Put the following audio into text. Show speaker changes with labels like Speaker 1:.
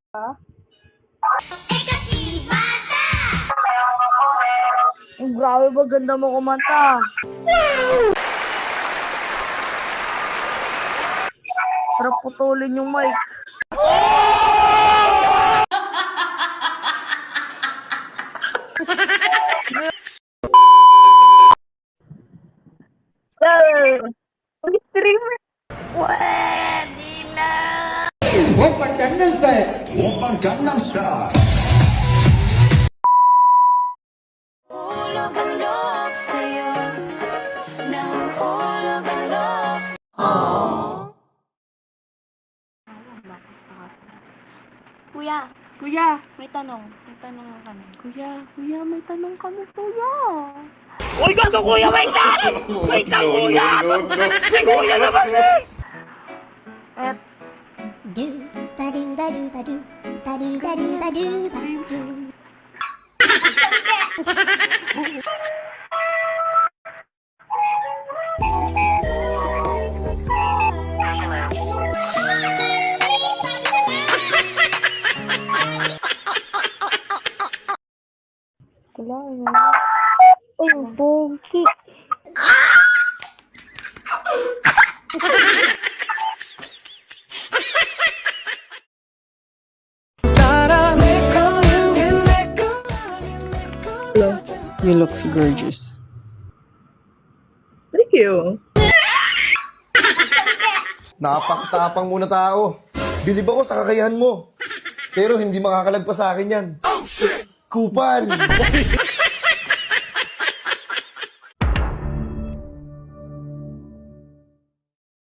Speaker 1: Ha? Ang grabe ba, ganda mo kumanta. Sarap putulin yung mic. Sir! Mag-streamer. Pwede na!
Speaker 2: Open Gangnam Style. Open Gangnam Style.
Speaker 3: Hulog ang loob sa'yo. Nahuhulog ang loob sa'yo.
Speaker 1: Kuya, may tanong. May tanong kami. Kuya, may tanong kami, kuya. Uy, gago kuya, wait lang! Wait lang, kuya! Si kuya naman eh! Eh,
Speaker 4: Do ba do ba do ba do ba do ba do ba do ba do.
Speaker 1: kailangan mo. Ay, bongki. Hello.
Speaker 5: You look gorgeous.
Speaker 1: Thank you.
Speaker 2: Napakatapang muna tao. Bilib ako sa kakayahan mo. Pero hindi makakalagpas sa akin yan. Kupal!